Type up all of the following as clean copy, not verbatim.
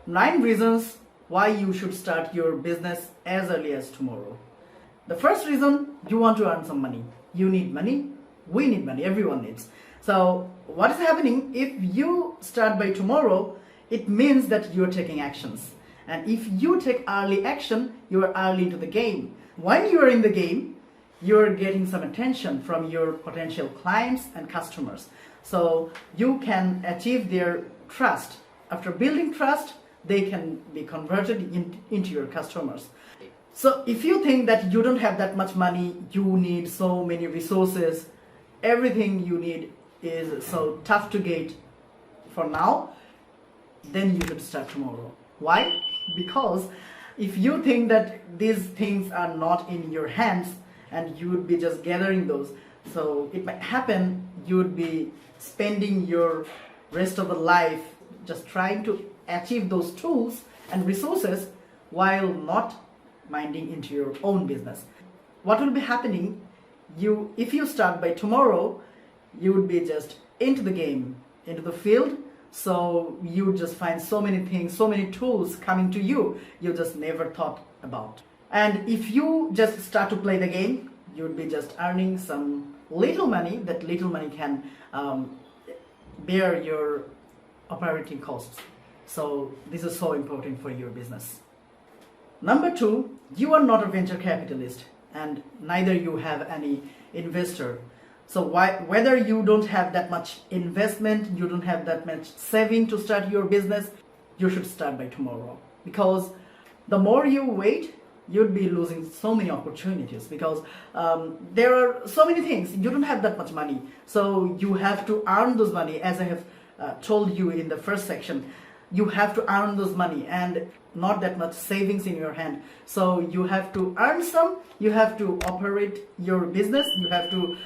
9 reasons why you should start your business as early as tomorrow. The first reason, you want to earn some money. You need money, we need money, everyone needs. So what is happening, if you start by tomorrow, it means that you're taking actions. And if you take early action, you are early into the game. When you are in the game, you're getting some attention from your potential clients and customers. So you can achieve their trust. After building trust, they can be converted into your customers. So if you think that you don't have that much money, you need so many resources, everything you need is so tough to get for now, then you should start tomorrow. Why? Because if you think that these things are not in your hands and you would be just gathering those, so it might happen you would be spending your rest of the life just trying to achieve those tools and resources while not minding into your own business. What will be happening, if you start by tomorrow, you would be just into the game, into the field. So you just find so many things, so many tools coming to you just never thought about. And if you just start to play the game, you would be just earning some little money. That little money can bear your operating costs. So this is so important for your business. Number 2, you are not a venture capitalist and neither you have any investor. So whether you don't have that much investment, you don't have that much saving to start your business, you should start by tomorrow. Because the more you wait, you'd be losing so many opportunities, because there are so many things. You don't have that much money. So you have to earn those money, as I have told you in the first section. You have to earn those money and not that much savings in your hand. So you have to earn some, you have to operate your business, you have to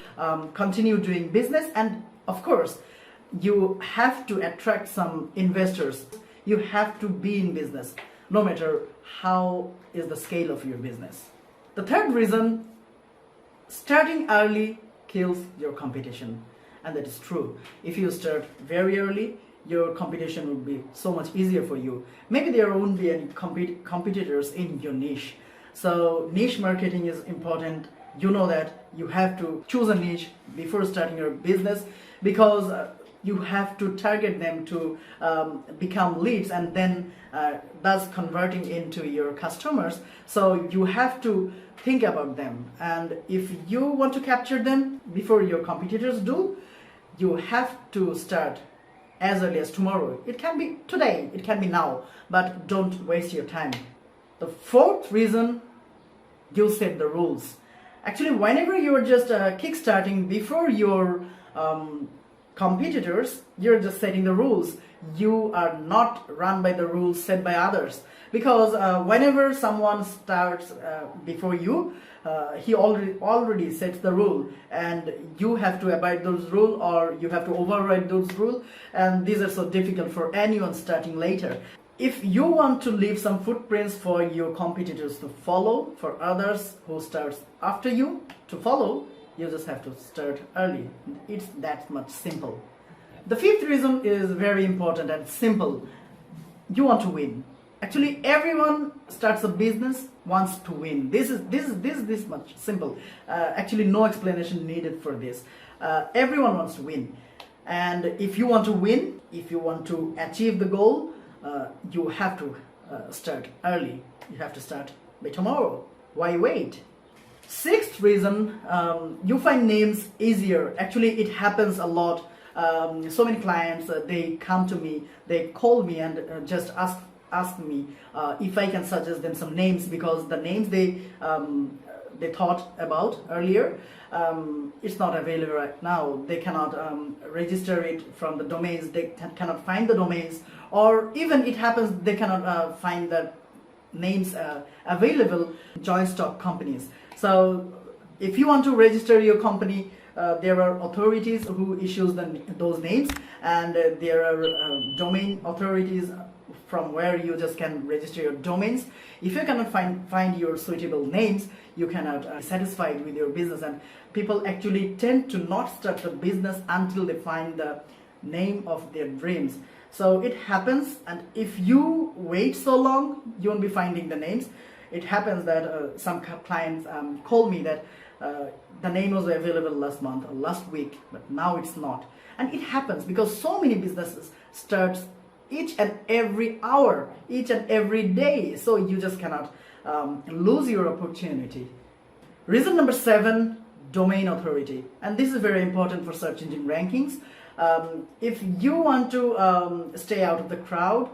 continue doing business, and of course you have to attract some investors. You have to be in business no matter how is the scale of your business. The third reason, starting early kills your competition. And that is true. If you start very early, your competition would be so much easier for you. Maybe there won't be any competitors in your niche. So niche marketing is important. You know that you have to choose a niche before starting your business, because you have to target them to become leads and then thus converting into your customers. So you have to think about them, and if you want to capture them before your competitors do, you have to start as early as tomorrow. It can be today, it can be now, but don't waste your time. The fourth reason, you set the rules. Actually, whenever you're just kickstarting before your competitors, you're just setting the rules. You are not run by the rules set by others, because whenever someone starts before you, he already sets the rule, and you have to abide those rules, or you have to override those rules, and these are so difficult for anyone starting later. If you want to leave some footprints for your competitors to follow, for others who starts after you to follow, you just have to start early. It's that much simple. The fifth reason is very important and simple. You want to win. Actually, everyone starts a business wants to win. This is this much simple. Actually, no explanation needed for this. Everyone wants to win, and if you want to win, if you want to achieve the goal, you have to start early. You have to start by tomorrow. Why wait? Sixth reason, you find names easier. Actually, it happens a lot. So many clients, they come to me, they call me and just ask me if I can suggest them some names, because the names they thought about earlier, it's not available right now. They cannot register it from the domains, they cannot find the domains, or even it happens they cannot find the names available joint stock companies. So if you want to register your company, there are authorities who issues those names, and there are domain authorities from where you just can register your domains. If you cannot find your suitable names, you cannot be satisfied with your business, and people actually tend to not start the business until they find the name of their dreams. So it happens, and if you wait so long, you won't be finding the names. It happens that some clients call me that the name was available last month or last week, but now it's not. And it happens because so many businesses start each and every hour, each and every day. So you just cannot lose your opportunity. Reason number 7, domain authority. And this is very important for search engine rankings. If you want to stay out of the crowd,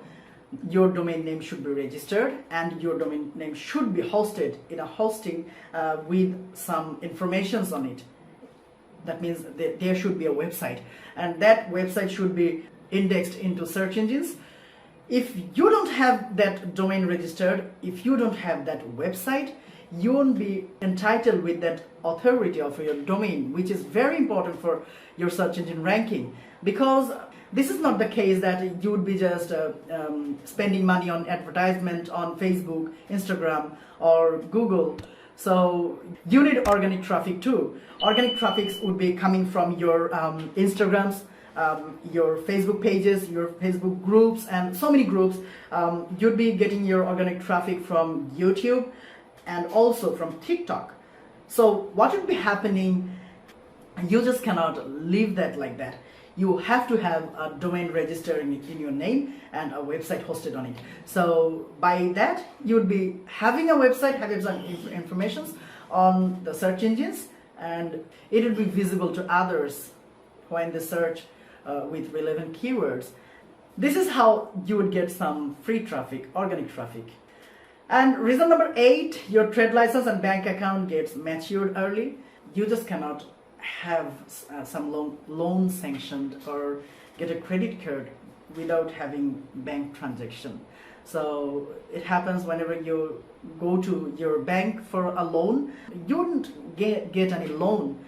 your domain name should be registered, and your domain name should be hosted in a hosting with some informations on it. That means there should be a website, and that website should be indexed into search engines. If you don't have that domain registered, if you don't have that website, you won't be entitled with that authority of your domain, which is very important for your search engine ranking. Because this is not the case that you would be just spending money on advertisement on Facebook, Instagram, or Google. So you need organic traffic too. Organic traffic would be coming from your Instagrams, your Facebook pages, your Facebook groups, and so many groups. You'd be getting your organic traffic from YouTube and also from TikTok. So what would be happening? You just cannot leave that like that. You have to have a domain registered in your name and a website hosted on it. So by that, you would be having a website, having some information on the search engines, and it will be visible to others when they search with relevant keywords. This is how you would get some free traffic, organic traffic. And reason number 8, your trade license and bank account gets matured early. You just cannot have some loan sanctioned or get a credit card without having bank transaction. So it happens whenever you go to your bank for a loan, you wouldn't get any loan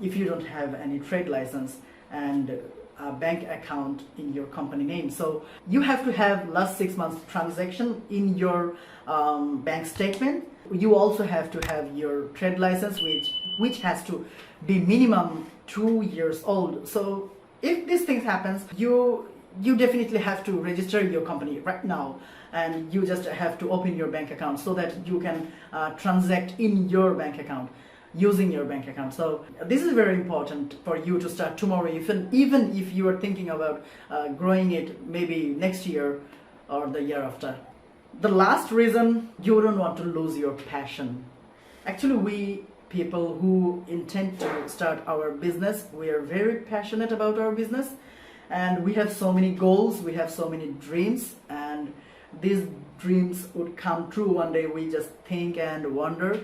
if you don't have any trade license and a bank account in your company name. So you have to have last 6 months transaction in your bank statement. You also have to have your trade license, which has to be minimum 2 years old. So if these things happens, you definitely have to register your company right now, and you just have to open your bank account so that you can transact in your bank account using your bank account. So this is very important for you to start tomorrow, even if you are thinking about growing it maybe next year or the year after. The last reason, you don't want to lose your passion. Actually, we people who intend to start our business, we are very passionate about our business, and we have so many goals, we have so many dreams, and these dreams would come true one day. We just think and wonder.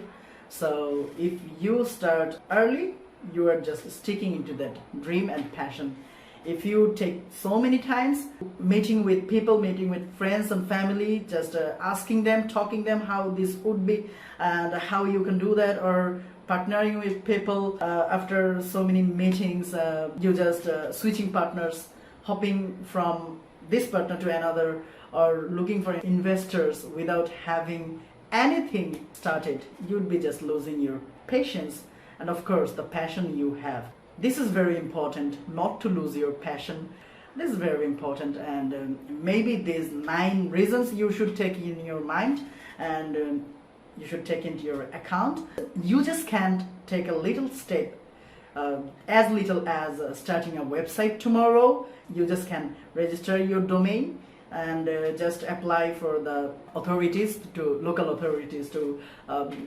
So if you start early, you are just sticking into that dream and passion. If you take so many times meeting with people, meeting with friends and family, just asking them, talking them how this would be and how you can do that, or partnering with people after so many meetings, you just switching partners, hopping from this partner to another, or looking for investors without having anything started, you'd be just losing your patience and of course the passion you have. This is very important, not to lose your passion. This is very important, and maybe these 9 reasons you should take in your mind, and you should take into your account. You just can't take a little step, as little as starting a website tomorrow. You just can register your domain and just apply for the authorities, to local authorities, to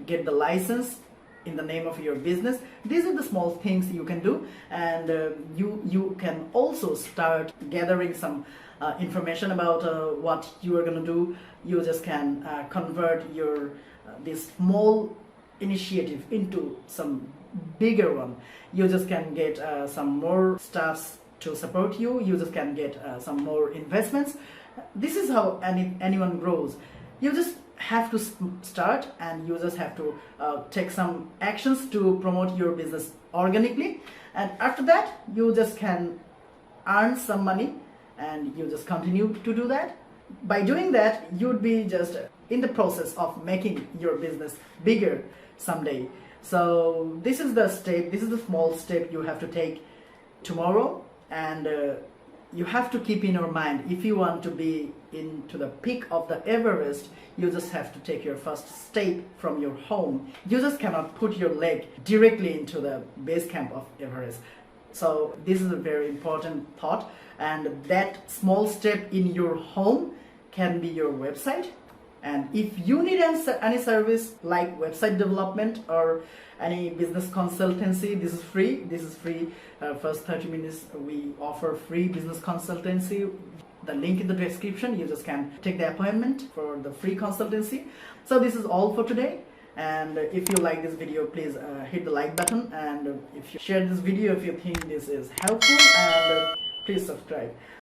get the license in the name of your business. These are the small things you can do, and you can also start gathering some information about what you are going to do. You just can convert your this small initiative into some bigger one. You just can get some more staffs to support you. You just can get some more investments. This is how anyone grows. You just have to start, and you just have to take some actions to promote your business organically, and after that you just can earn some money, and you just continue to do that. By doing that, you'd be just in the process of making your business bigger someday. So this is the step, this is the small step you have to take tomorrow, and you have to keep in your mind, if you want to be into the peak of the Everest, you just have to take your first step from your home. You just cannot put your leg directly into the base camp of Everest. So this is a very important thought, and that small step in your home can be your website. And if you need any service like website development or any business consultancy, this is free. First 30 minutes we offer free business consultancy. The link in the description, you just can take the appointment for the free consultancy. So this is all for today. And if you like this video, please hit the like button, and if you share this video if you think this is helpful, and please subscribe.